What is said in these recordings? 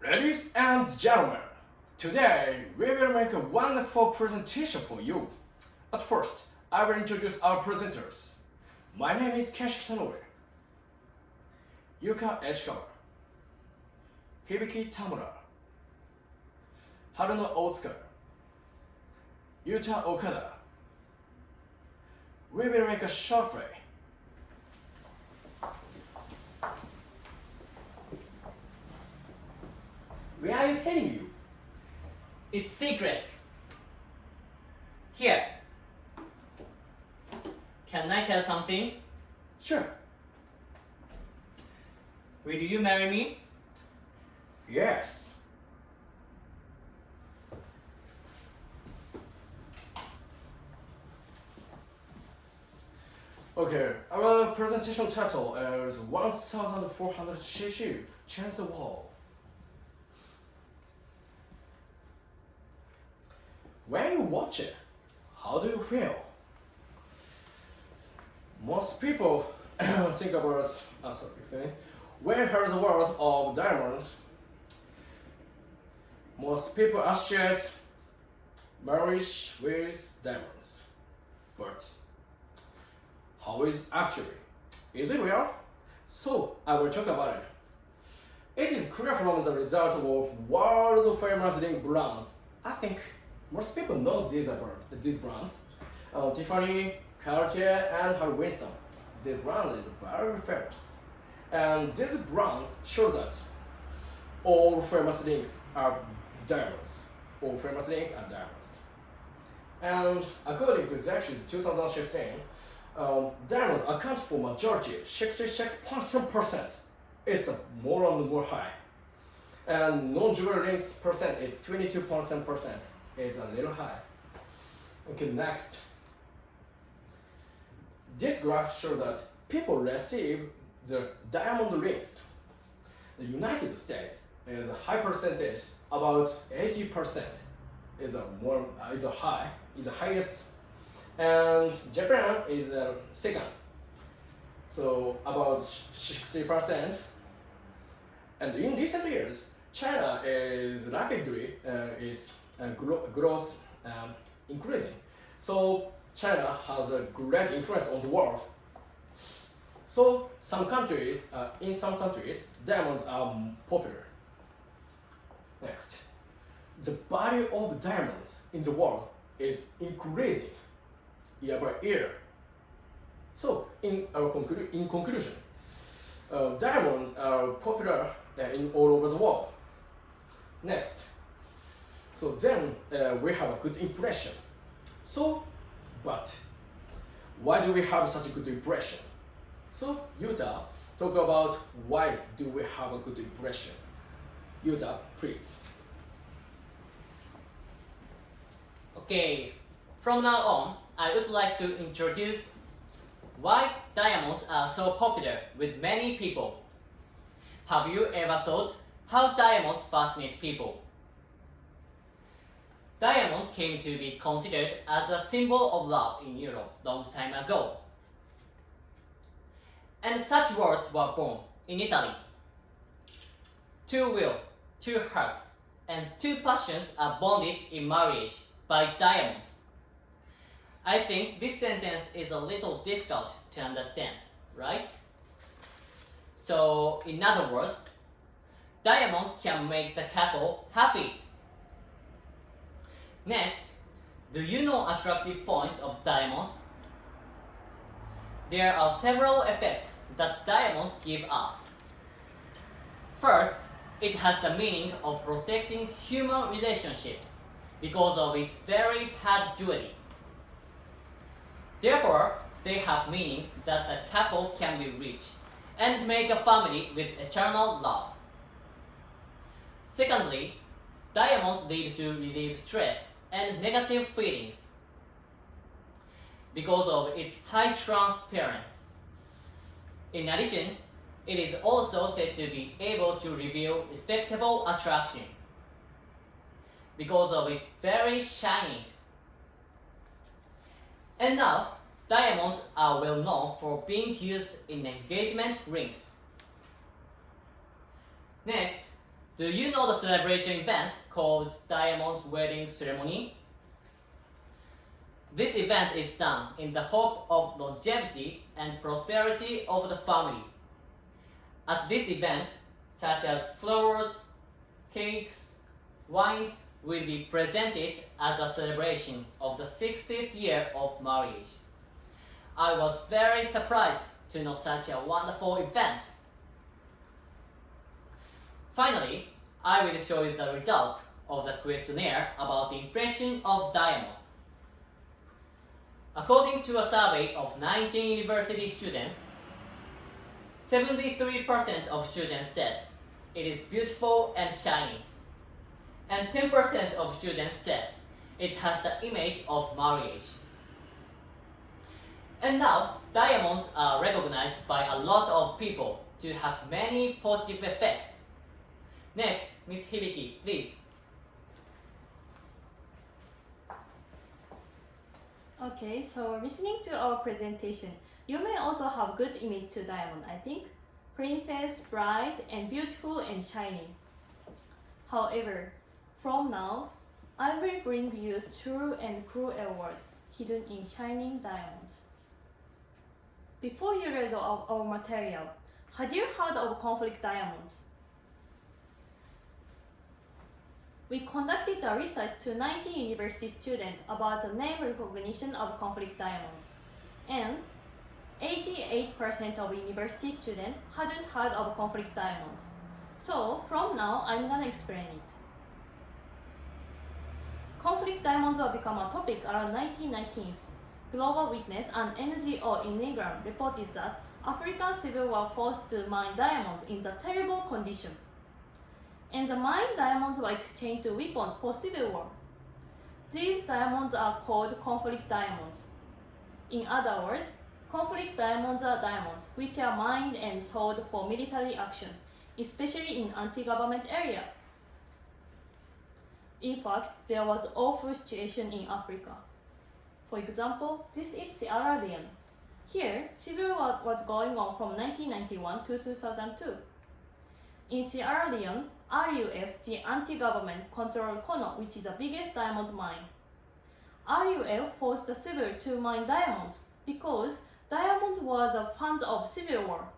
Ladies and gentlemen, today we will make a wonderful presentation for you. At first, I will introduce our presenters. My name is Kenshi Kitanoue, Yuka Echikawa, Hibiki Tamura, Haruno Otsuka, Yuta Okada. We will make a short play. Where are you heading you? It's secret. Here. Can I tell something? Sure. Will you marry me? Yes. Okay, our presentation title is 1400cc Change the World. When you watch it, how do you feel? Most people think about, when heard the word of diamonds, most associate marriage with diamonds. But how is it actually? Is it real? So I will talk about it. It is clear from the result of world famous ring brands. I think most people know these brands. Tiffany, Cartier, and Harry Winston. This brand is very famous. And these brands show that all famous rings are diamonds. All famous rings are diamonds. And according to the 2016, diamonds account for majority, 66%. It's more and more high. And non-jewelry rings percent is 22%. It's a little high. Okay, next. This graph shows that people receive the diamond rings. The United States is a high percentage, about 80% is the highest, and Japan is second, so about 60%. And in recent years, China is rapidly growth increasing. So China has a great influence on the world. So in some countries, diamonds are popular. Next, the value of diamonds in the world is increasing year by year. So in conclusion, diamonds are popular in all over the world. Next, so then we have a good impression. But why do we have such a good impression? So Yuta, talk about why do we have a good impression. Yuta, please. Okay, from now on, I would like to introduce why diamonds are so popular with many people. Have you ever thought how diamonds fascinate people? Diamonds came to be considered as a symbol of love in Europe long time ago. And such words were born in Italy. Two will, two hearts, and two passions are bonded in marriage by diamonds. I think this sentence is a little difficult to understand, right? So, in other words, diamonds can make the couple happy. Next, do you know attractive points of diamonds? There are several effects that diamonds give us. First, it has the meaning of protecting human relationships because of its very hard jewelry. Therefore, they have meaning that a couple can be rich and make a family with eternal love. Secondly, diamonds lead to relieve stress and negative feelings because of its high transparency. In addition, it is also said to be able to reveal respectable attraction because of its very shining. And now, diamonds are well known for being used in engagement rings. Next, Do you know the celebration event called Diamond's Wedding Ceremony? This event is done in the hope of longevity and prosperity of the family. At this event, such as flowers, cakes, wines will be presented as a celebration of the 60th year of marriage. I was very surprised to know such a wonderful event. Finally, I will show you the result of the questionnaire about the impression of diamonds. According to a survey of 19 university students, 73% of students said it is beautiful and shining, and 10% of students said it has the image of marriage. And now, diamonds are recognized by a lot of people to have many positive effects. Next, Ms. Hibiki, please. Okay, so listening to our presentation, you may also have good image to diamond, I think. Princess, bright, and beautiful and shining. However, from now, I will bring you true and cruel word hidden in shining diamonds. Before you read our material, had you heard of conflict diamonds? We conducted a research to 19 university students about the name recognition of conflict diamonds, and 88% of university students hadn't heard of conflict diamonds. So from now, I'm gonna explain it. Conflict diamonds will become a topic around 1990s. Global Witness, an NGO in England, reported that African civil were forced to mine diamonds in the terrible condition. And the mined diamonds were exchanged to weapons for civil war. These diamonds are called conflict diamonds. In other words, conflict diamonds are diamonds which are mined and sold for military action, especially in anti-government area. In fact, there was awful situation in Africa. For example, this is Sierra Leone. Here, civil war was going on from 1991 to 2002. In Sierra Leone, RUF, the anti-government, controlled Kono, which is the biggest diamond mine. RUF forced the civil to mine diamonds because diamonds were the funds of civil war.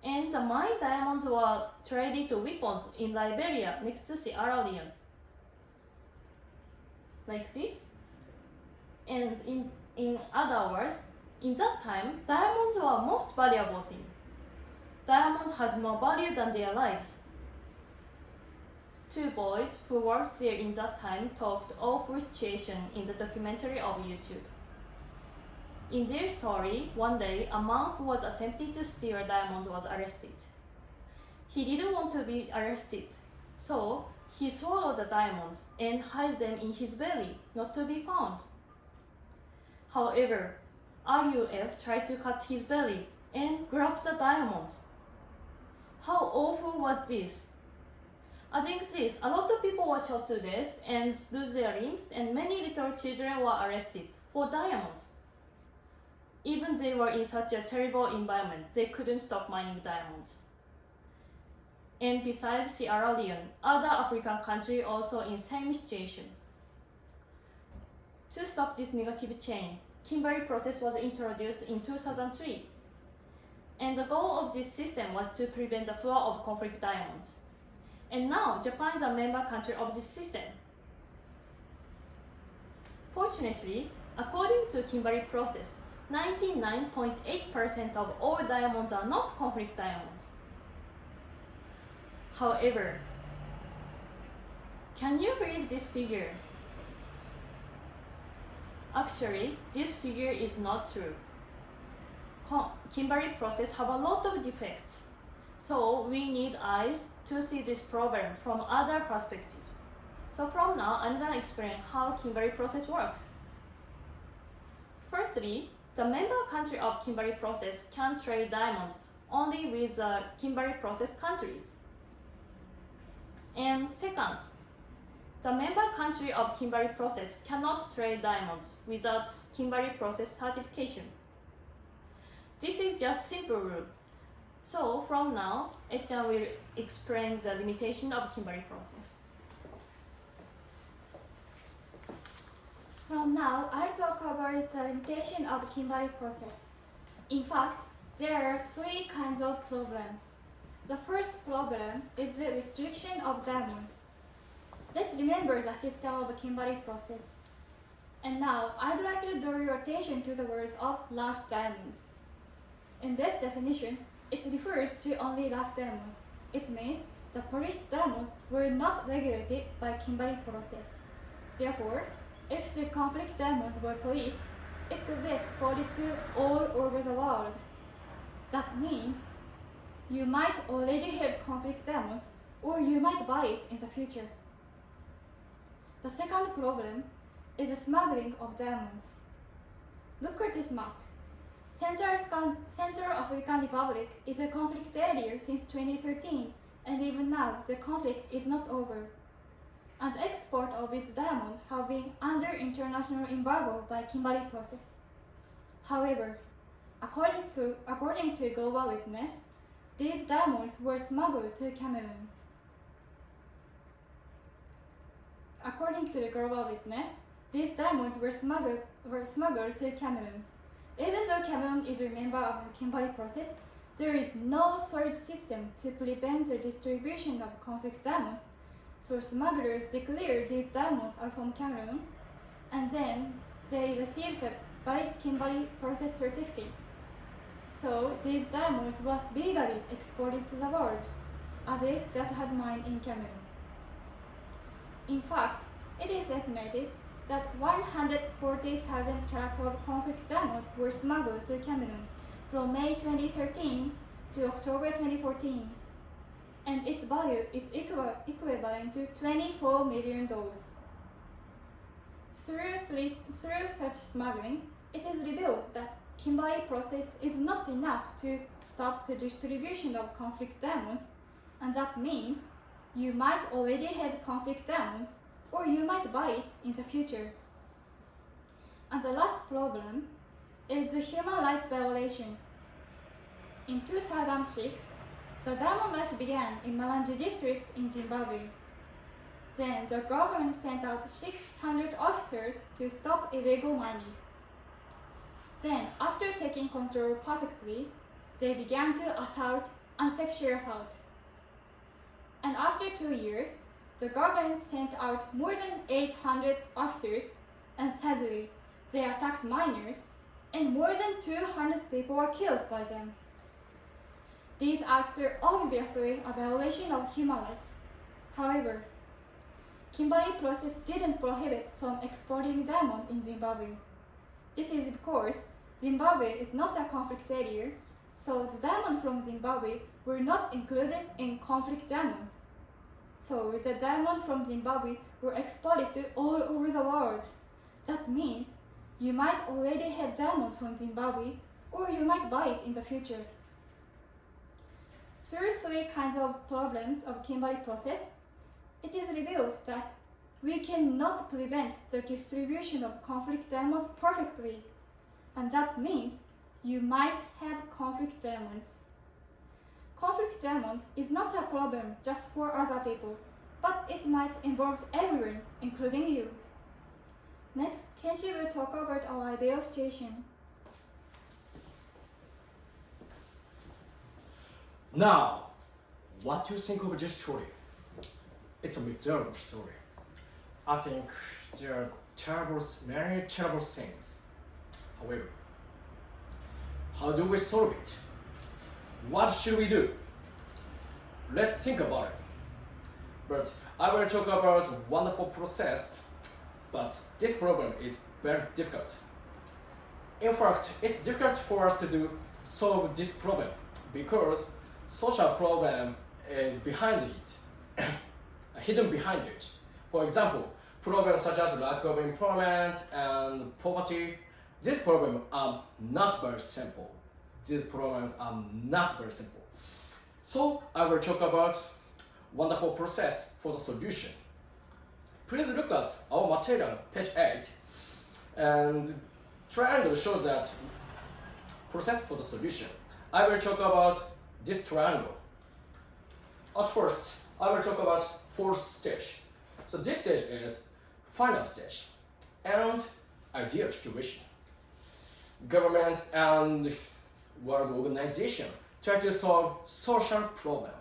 And the mined diamonds were traded to weapons in Liberia next to Sierra Leone. Like this. And in other words, in that time, diamonds were most valuable thing. Diamonds had more value than their lives. Two boys who worked there in that time talked awful situation in the documentary of YouTube. In their story, one day, a man who was attempting to steal diamonds was arrested. He didn't want to be arrested, so he swallowed the diamonds and hid them in his belly, not to be found. However, RUF tried to cut his belly and grabbed the diamonds. How awful was this? Against this, a lot of people were shot to death and lose their limbs, and many little children were arrested for diamonds. Even they were in such a terrible environment, they couldn't stop mining diamonds. And besides Sierra Leone, other African countries also in same situation. To stop this negative chain, Kimberley process was introduced in 2003. And the goal of this system was to prevent the flow of conflict diamonds. And now, Japan is a member country of this system. Fortunately, according to Kimberley process, 99.8% of all diamonds are not conflict diamonds. However, can you believe this figure? Actually, this figure is not true. Kimberley process have a lot of defects, so we need eyes to see this problem from other perspective. So from now, I'm gonna explain how Kimberley process works. Firstly, the member country of Kimberley process can trade diamonds only with the Kimberley process countries. And second, the member country of Kimberley process cannot trade diamonds without Kimberley process certification. This is just simple rule. So from now, Etchan will explain the limitation of Kimberley process. From now, I'll talk about the limitation of Kimberley process. In fact, there are three kinds of problems. The first problem is the restriction of diamonds. Let's remember the system of Kimberley process. And now, I'd like to draw your attention to the words of rough diamonds. In these definitions, it refers to only rough diamonds. It means the polished diamonds were not regulated by Kimberley process. Therefore, if the conflict diamonds were polished, it could be exported to all over the world. That means you might already have conflict diamonds, or you might buy it in the future. The second problem is the smuggling of diamonds. Look at this map. Central African Republic is a conflict area since 2013, and even now the conflict is not over. And the export of its diamonds have been under international embargo by Kimberley process. However, according to Global Witness, these diamonds were smuggled to Cameroon. According to the Global Witness, these diamonds were smuggled to Cameroon. Even though Cameroon is a member of the Kimberley process, there is no solid system to prevent the distribution of conflict diamonds, so smugglers declare these diamonds are from Cameroon, and then they receive the valid Kimberley process certificates. So these diamonds were legally exported to the world, as if that had mined in Cameroon. In fact, it is estimated that 140,000 carats of conflict diamonds were smuggled to Cameroon from May 2013 to October 2014, and its value is equivalent to $24 million. Through such smuggling, it is revealed that Kimberley process is not enough to stop the distribution of conflict diamonds, and that means you might already have conflict diamonds, or you might buy it in the future. And the last problem is the human rights violation. In 2006, the diamond rush began in Malanje district in Zimbabwe. Then the government sent out 600 officers to stop illegal mining. Then, after taking control perfectly, they began to assault and sexual assault. And after 2 years, the government sent out more than 800 officers, and sadly, they attacked miners, and more than 200 people were killed by them. These acts are obviously a violation of human rights. However, Kimberley process didn't prohibit from exporting diamond in Zimbabwe. This is because Zimbabwe is not a conflict area, so the diamond from Zimbabwe were not included in conflict diamonds. So the diamond from Zimbabwe were exported to all over the world. That means you might already have diamonds from Zimbabwe, or you might buy it in the future. Through three kinds of problems of Kimberley process, it is revealed that we cannot prevent the distribution of conflict diamonds perfectly, and that means you might have conflict diamonds. Conflict diamond is not a problem just for other people, but it might involve everyone, including you. Next, Kenshi will talk about our ideal situation. Now, what do you think of this story? It's a miserable story. I think there are many terrible things. However, how do we solve it? What should we do? Let's think about it. But I will talk about a wonderful process, but this problem is very difficult. In fact, it's difficult for us to solve this problem because social problem is behind it, hidden behind it. For example, problems such as lack of employment and poverty, these problems are not very simple. These problems are not very simple. So I will talk about wonderful process for the solution. Please look at our material, page 8, and triangle shows that process for the solution. I will talk about this triangle. At first, I will talk about fourth stage. So this stage is final stage and ideal situation. Government and world organization try to solve social problem.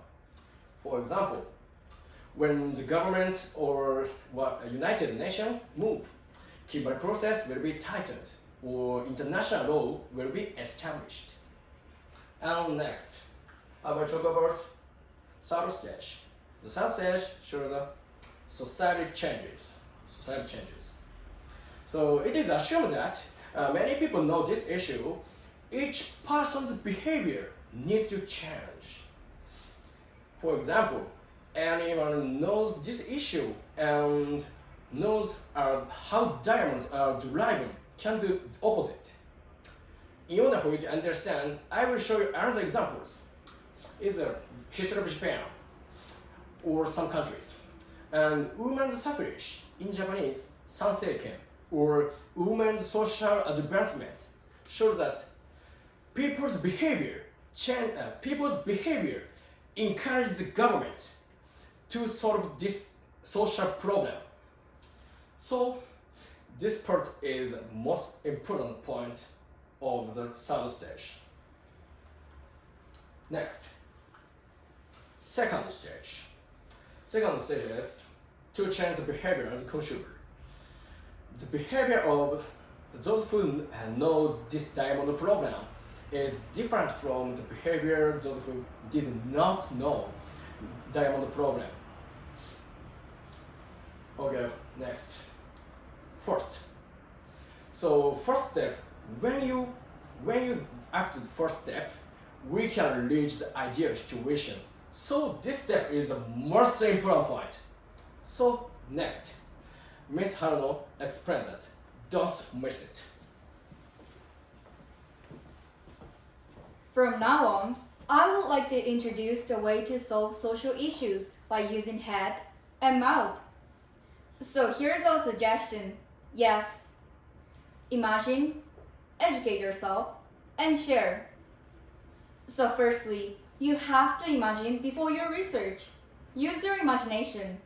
For example, when the government or United Nations move, Kimbai process will be tightened or international law will be established. And next, I will talk about third stage. The third stage shows the society changes. So it is assumed that many people know this issue. Each person's behavior needs to change. For example, anyone knows this issue and knows how diamonds are deriving can do the opposite. In order for you to understand, I will show you other examples. Either history of Japan or some countries. And women's suffrage in Japanese, sanseiken, or women's social advancement shows that people's behavior encourages the government to solve this social problem. So this part is the most important point of the third stage. Next, second stage. Second stage is to change the behavior as a consumer. The behavior of those who know this diamond problem is different from the behavior of those who did not know diamond problem. Okay, next. First. So first step, when you act the first step, we can reach the ideal situation. So this step is the most important point. So next, Ms. Harano explained that. Don't miss it. From now on, I would like to introduce the way to solve social issues by using head and mouth. So here's our suggestion. Yes. Imagine, educate yourself, and share. So firstly, you have to imagine before you research. Use your imagination.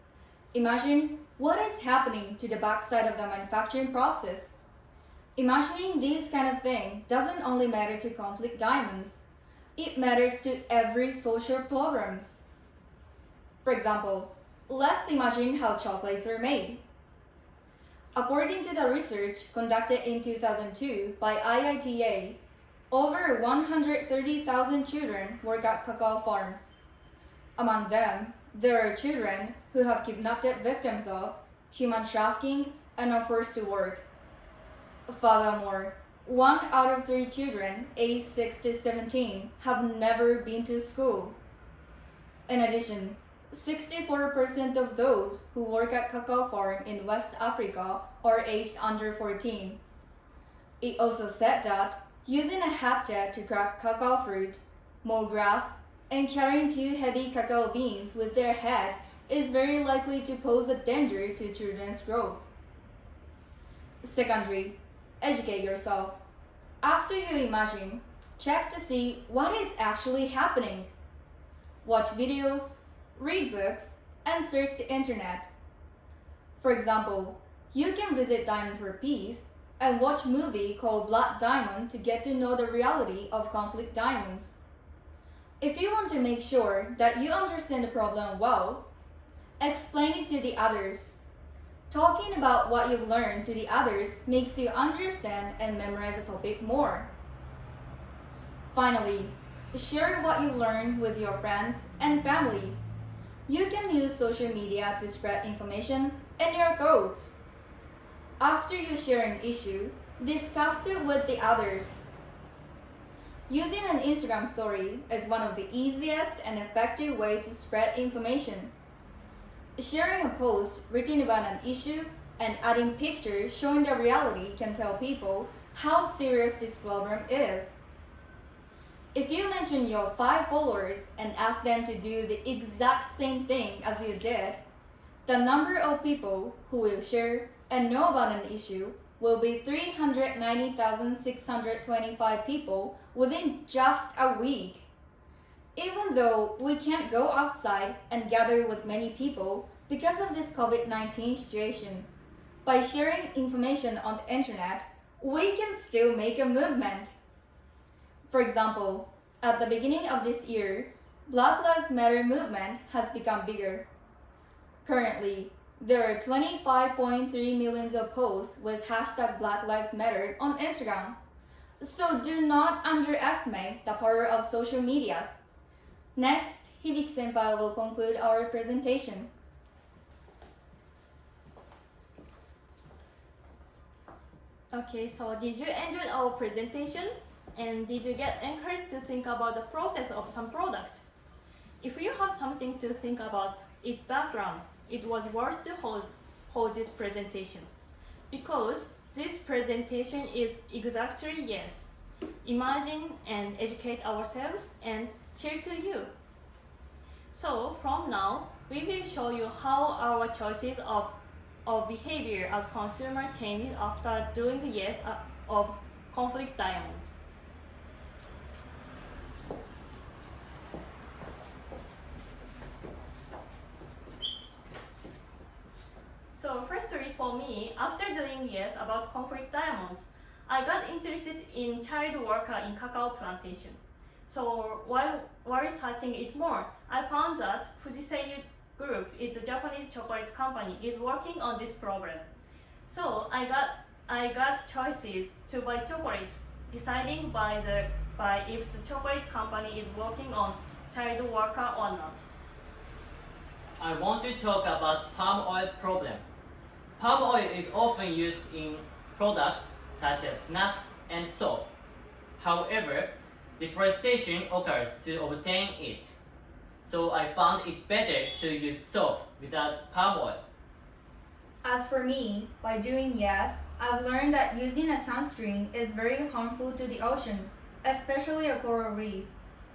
Imagine what is happening to the backside of the manufacturing process. Imagining this kind of thing doesn't only matter to conflict diamonds. It matters to every social programs. For example, let's imagine how chocolates are made. According to the research conducted in 2002 by IITA, over 130,000 children work at cacao farms. Among them, there are children who have kidnapped victims of human trafficking and are forced to work. Furthermore, 1 out of 3 children aged 6 to 17 have never been to school. In addition, 64% of those who work at cacao farm in West Africa are aged under 14. It also said that using a hatchet to crack cacao fruit, mow grass, and carrying 2 heavy cacao beans with their head is very likely to pose a danger to children's growth. Secondly, educate yourself. After you imagine, check to see what is actually happening. Watch videos, read books, and search the internet. For example, you can visit Diamond for Peace and watch a movie called Blood Diamond to get to know the reality of conflict diamonds. If you want to make sure that you understand the problem well, explain it to the others. Talking about what you've learned to the others makes you understand and memorize the topic more. Finally, share what you learned with your friends and family. You can use social media to spread information and your thoughts. After you share an issue, discuss it with the others. Using an Instagram story is one of the easiest and effective ways to spread information. Sharing a post written about an issue and adding pictures showing the reality can tell people how serious this problem is. If you mention your 5 followers and ask them to do the exact same thing as you did, the number of people who will share and know about an issue will be 390,625 people within just a week. Even though we can't go outside and gather with many people because of this COVID-19 situation, by sharing information on the internet, we can still make a movement. For example, at the beginning of this year, Black Lives Matter movement has become bigger. Currently, there are 25.3 millions of posts with hashtag Black Lives Matter on Instagram. So do not underestimate the power of social medias. Next, Hibiki-senpai will conclude our presentation. Okay, so did you enjoy our presentation? And did you get encouraged to think about the process of some product? If you have something to think about its background, it was worth to hold this presentation. Because this presentation is exactly yes. Imagine and educate ourselves and share to you. So from now, we will show you how our choices of behavior as consumer changes after doing yes of conflict diamonds. So firstly, for me, after doing yes about conflict diamonds, I got interested in child worker in cacao plantation. So while researching it more, I found that Fujiseiyu Group, it's a Japanese chocolate company, is working on this problem. So I got choices to buy chocolate, deciding by if the chocolate company is working on child worker or not. I want to talk about palm oil problem. Palm oil is often used in products such as snacks and soap. However, deforestation occurs to obtain it. So I found it better to use soap without palm oil. As for me, by doing yes, I've learned that using a sunscreen is very harmful to the ocean, especially a coral reef.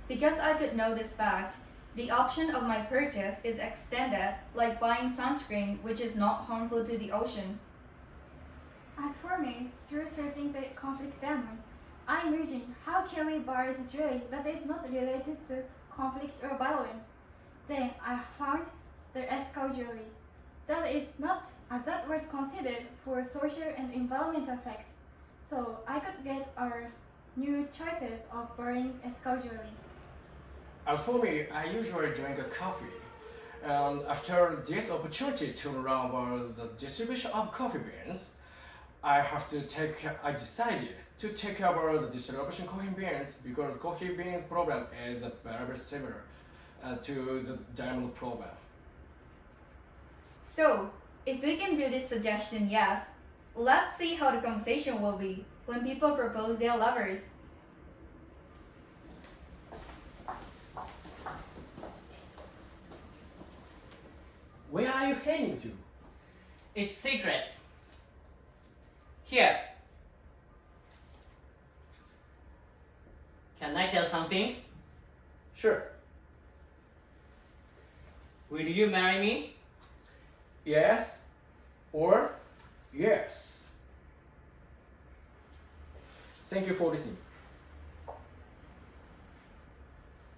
Because I could know this fact, the option of my purchase is extended, like buying sunscreen, which is not harmful to the ocean. As for me, through searching the conflict diamonds, I imagine how can we buy the jewelry that is not related to conflict or violence. Then I found the ethical jewelry that was considered for social and environmental effect. So I could get our new choices of buying ethical jewelry. As for me, I usually drink a coffee. And after this opportunity to learn about the distribution of coffee beans, I decided to take care about the distribution of coffee beans because coffee beans problem is very similar to the diamond problem. So, if we can do this suggestion yes, let's see how the conversation will be when people propose their lovers. Where are you heading to? It's secret. Here. Can I tell something? Sure. Will you marry me? Yes or yes. Thank you for listening.